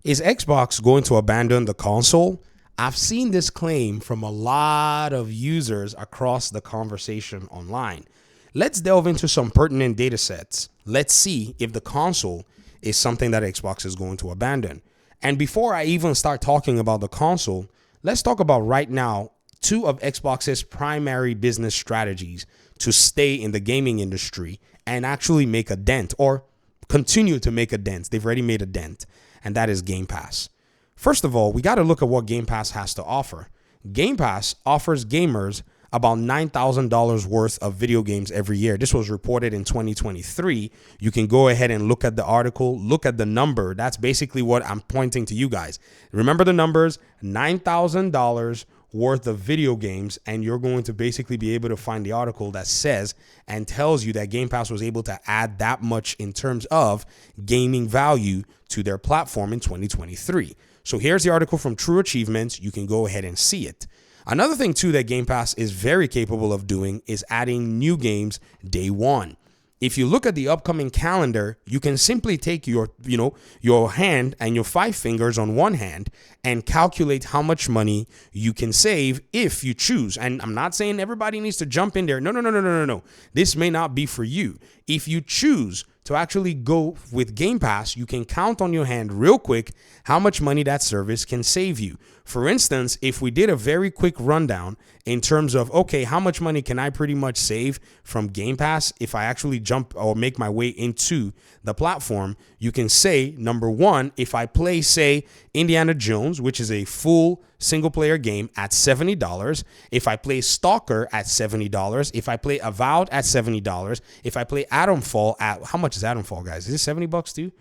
Is Xbox going to abandon the console? I've seen this claim from a lot of users across the conversation online. Let's delve into some pertinent data sets. Let's see if the console is something that Xbox is going to abandon. And before I even start talking about the console, let's talk about right now two of Xbox's primary business strategies to stay in the gaming industry and actually make a dent or continue to make a dent. They've already made a dent, and that is Game Pass. First of all, we got to look at what Game Pass has to offer. Game Pass offers gamers about $9,000 worth of video games every year. This was reported in 2023. You can go ahead and look at the article, look at the number. That's basically what I'm pointing to you guys. Remember the numbers, $9,000 worth of video games, and you're going to basically be able to find the article that says and tells you that Game Pass was able to add that much in terms of gaming value to their platform in 2023. So here's the article from True Achievements. You can go ahead and see it. Another thing too that Game Pass is very capable of doing is adding new games day one. If you look at the upcoming calendar, you can simply take your hand and your 5 fingers on one hand and calculate how much money you can save if you choose. And I'm not saying everybody needs to jump in there. No. This may not be for you. If you choose to actually go with Game Pass, you can count on your hand real quick how much money that service can save you. For instance, if we did a very quick rundown in terms of, okay, how much money can I pretty much save from Game Pass if I actually jump or make my way into the platform, you can say, number one, if I play, say, Indiana Jones, which is a full single player game at $70, if I play Stalker at $70, if I play Avowed at $70, if I play Atomfall at, how much is Atomfall, guys? Is it $70 too?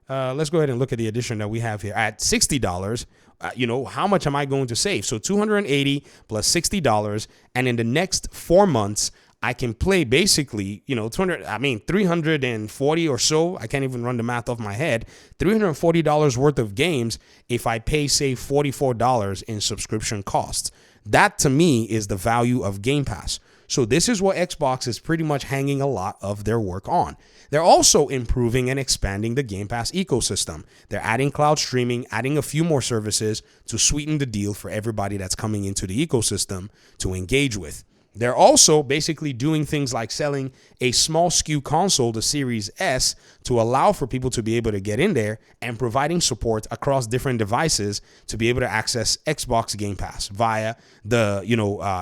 Let's go ahead and look at the edition that we have here at $60. How much am I going to save? So $280 plus $60. And in the next 4 months, I can play basically, 340 or so. I can't even run the math off my head. $340 worth of games if I pay, say, $44 in subscription costs. That to me is the value of Game Pass. So this is what Xbox is pretty much hanging a lot of their work on. They're also improving and expanding the Game Pass ecosystem. They're adding cloud streaming, adding a few more services to sweeten the deal for everybody that's coming into the ecosystem to engage with. They're also basically doing things like selling a small SKU console, the Series S, to allow for people to be able to get in there and providing support across different devices to be able to access Xbox Game Pass via the,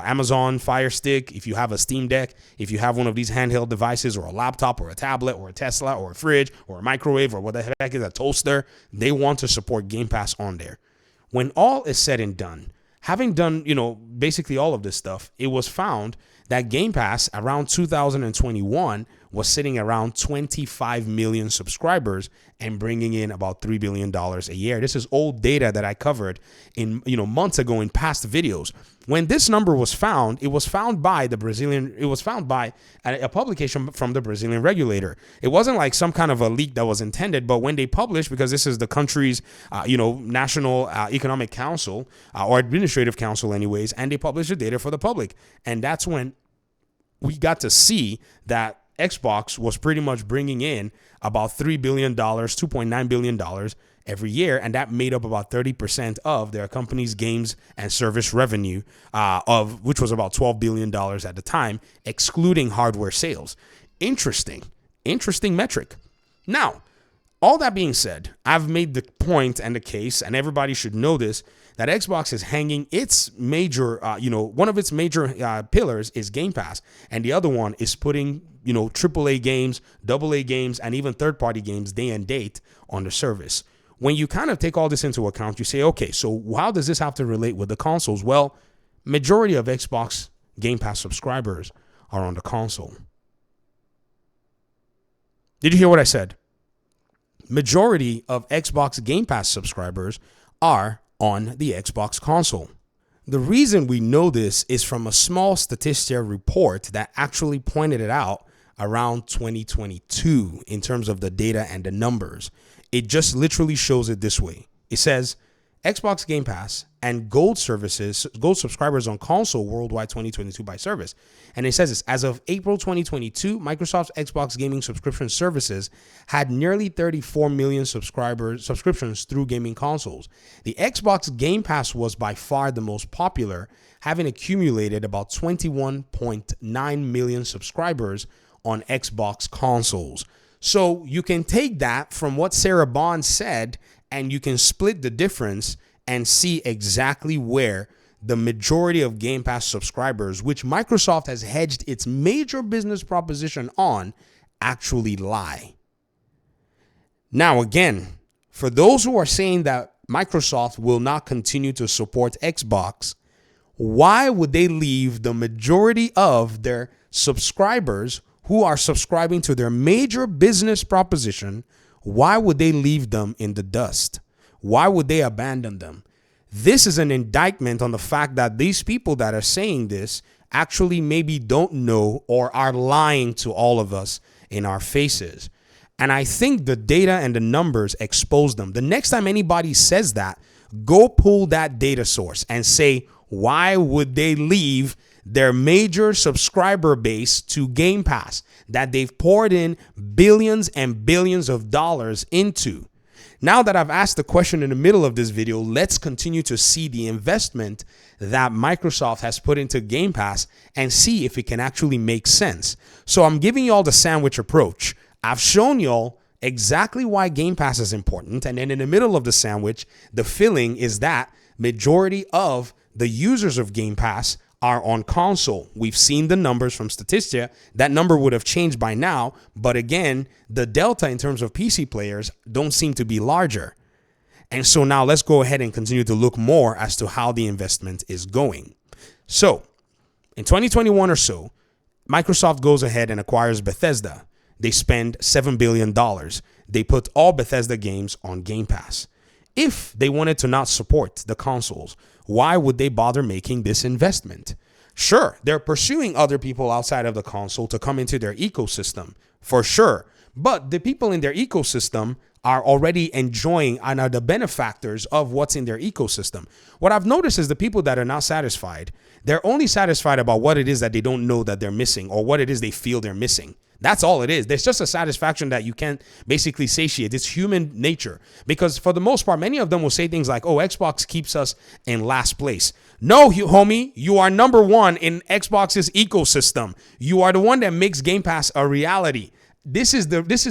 Amazon Fire Stick. If you have a Steam Deck, if you have one of these handheld devices or a laptop or a tablet or a Tesla or a fridge or a microwave or what the heck is a toaster, they want to support Game Pass on there. When all is said and done, having done, basically all of this stuff, it was found that Game Pass around 2021 was sitting around 25 million subscribers and bringing in about $3 billion a year. This is old data that I covered in, months ago in past videos. When this number was found, it was found by a publication from the Brazilian regulator. It wasn't like some kind of a leak that was intended, but when they published, because this is the country's, National Economic Council or Administrative Council anyways, and they published the data for the public. And that's when we got to see that Xbox was pretty much bringing in about $3 billion, $2.9 billion every year, and that made up about 30% of their company's games and service revenue, of which was about $12 billion at the time, excluding hardware sales. Interesting metric. Now, all that being said, I've made the point and the case, and everybody should know this, that Xbox is hanging its major, one of its major pillars is Game Pass, and the other one is putting, AAA games, AA games, and even third-party games day and date on the service. When you kind of take all this into account, you say, okay, so how does this have to relate with the consoles? Well, majority of Xbox Game Pass subscribers are on the console. Did you hear what I said? Majority of Xbox Game Pass subscribers are on the Xbox console. The reason we know this is from a small Statista report that actually pointed it out around 2022 in terms of the data and the numbers. It just literally shows it this way. It says Xbox Game Pass and Gold subscribers on console worldwide 2022 by service. And it says this, as of April 2022, Microsoft's Xbox gaming subscription services had nearly 34 million subscriptions through gaming consoles. The Xbox Game Pass was by far the most popular, having accumulated about 21.9 million subscribers on Xbox consoles. So you can take that from what Sarah Bond said, and you can split the difference and see exactly where the majority of Game Pass subscribers, which Microsoft has hedged its major business proposition on, actually lie. Now, again, for those who are saying that Microsoft will not continue to support Xbox, why would they leave the majority of their subscribers who are subscribing to their major business proposition? Why would they leave them in the dust? Why would they abandon them? This is an indictment on the fact that these people that are saying this actually maybe don't know or are lying to all of us in our faces. And I think the data and the numbers expose them. The next time anybody says that, go pull that data source and say, why would they leave their major subscriber base to Game Pass that they've poured in billions and billions of dollars into? Now that I've asked the question in the middle of this video, let's continue to see the investment that Microsoft has put into Game Pass and see if it can actually make sense. So I'm giving y'all the sandwich approach. I've shown y'all exactly why Game Pass is important. And then in the middle of the sandwich, the filling is that majority of the users of Game Pass are on console. We've seen the numbers from Statista. That number would have changed by now. But again, the delta in terms of PC players don't seem to be larger. And so now let's go ahead and continue to look more as to how the investment is going. So in 2021 or so, Microsoft goes ahead and acquires Bethesda. They spend $7 billion. They put all Bethesda games on Game Pass. If they wanted to not support the consoles, why would they bother making this investment? Sure, they're pursuing other people outside of the console to come into their ecosystem, for sure. But the people in their ecosystem are already enjoying and are the benefactors of what's in their ecosystem. What I've noticed is the people that are not satisfied, they're only satisfied about what it is that they don't know that they're missing or what it is they feel they're missing. That's all it is. There's just a satisfaction that you can't basically satiate. It's human nature. Because for the most part, many of them will say things like, oh, Xbox keeps us in last place. No, homie, you are number one in Xbox's ecosystem. You are the one that makes Game Pass a reality. This is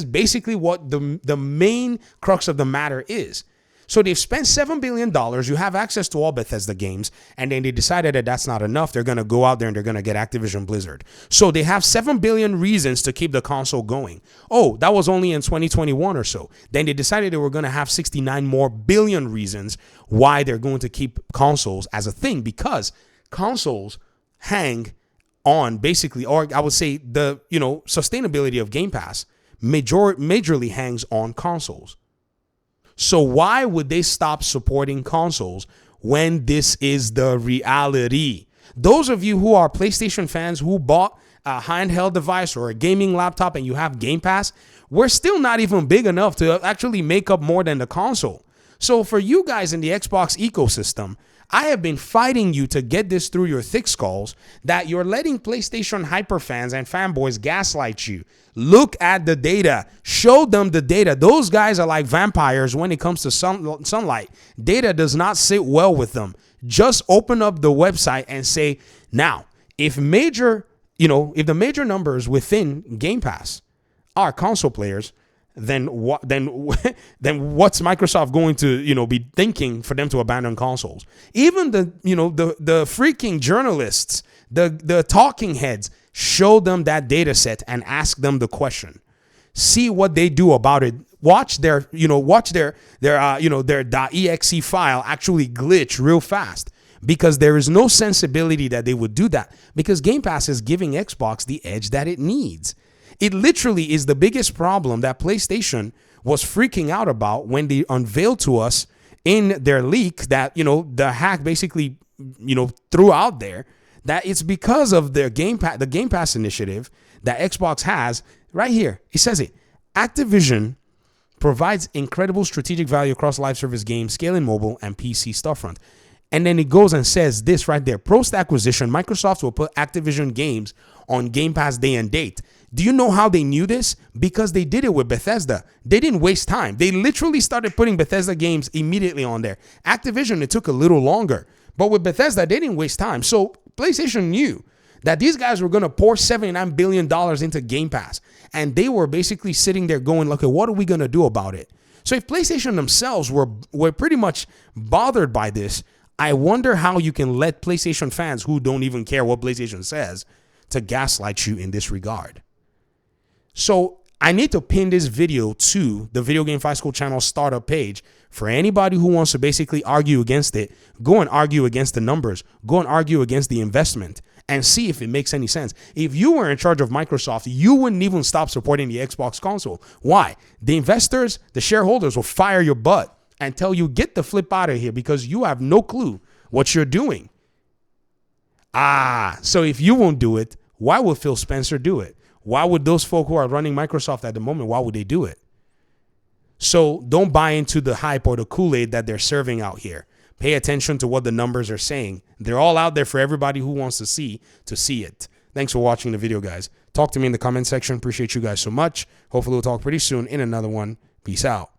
basically what the main crux of the matter is. So they've spent $7 billion. You have access to all Bethesda games. And then they decided that that's not enough. They're going to go out there and they're going to get Activision Blizzard. So they have 7 billion reasons to keep the console going. Oh, that was only in 2021 or so. Then they decided they were going to have 69 more billion reasons why they're going to keep consoles as a thing, because consoles hang on basically, or I would say the, sustainability of Game Pass majorly hangs on consoles. So why would they stop supporting consoles when this is the reality? Those of you who are PlayStation fans who bought a handheld device or a gaming laptop and you have Game Pass, we're still not even big enough to actually make up more than the console. So for you guys in the Xbox ecosystem, I have been fighting you to get this through your thick skulls that you're letting PlayStation hyperfans and fanboys gaslight you. Look at the data. Show them the data. Those guys are like vampires when it comes to sunlight. Data does not sit well with them. Just open up the website and say, now, if the major numbers within Game Pass are console players, then what's Microsoft going to, be thinking for them to abandon consoles? Even the freaking journalists, the talking heads, show them that data set and ask them the question. See what they do about it. Watch their .exe file actually glitch real fast, because there is no sensibility that they would do that, because Game Pass is giving Xbox the edge that it needs. It literally is the biggest problem that PlayStation was freaking out about when they unveiled to us in their leak that, the hack basically, threw out there, that it's because of the Game Pass initiative that Xbox has right here. It says it. Activision provides incredible strategic value across live service games, scaling mobile and PC storefront. And then it goes and says this right there. Post acquisition, Microsoft will put Activision games on Game Pass day and date. Do you know how they knew this? Because they did it with Bethesda. They didn't waste time. They literally started putting Bethesda games immediately on there. Activision, it took a little longer. But with Bethesda, they didn't waste time. So PlayStation knew that these guys were going to pour $79 billion into Game Pass. And they were basically sitting there going, okay, what are we going to do about it? So if PlayStation themselves were pretty much bothered by this, I wonder how you can let PlayStation fans who don't even care what PlayStation says to gaslight you in this regard. So I need to pin this video to the Video Game Fight School channel startup page for anybody who wants to basically argue against it. Go and argue against the numbers. Go and argue against the investment and see if it makes any sense. If you were in charge of Microsoft, you wouldn't even stop supporting the Xbox console. Why? The investors, the shareholders will fire your butt and tell you, get the flip out of here because you have no clue what you're doing. So if you won't do it, why would Phil Spencer do it? Why would those folk who are running Microsoft at the moment, why would they do it? So don't buy into the hype or the Kool-Aid that they're serving out here. Pay attention to what the numbers are saying. They're all out there for everybody who wants to see it. Thanks for watching the video, guys. Talk to me in the comment section. Appreciate you guys so much. Hopefully we'll talk pretty soon in another one. Peace out.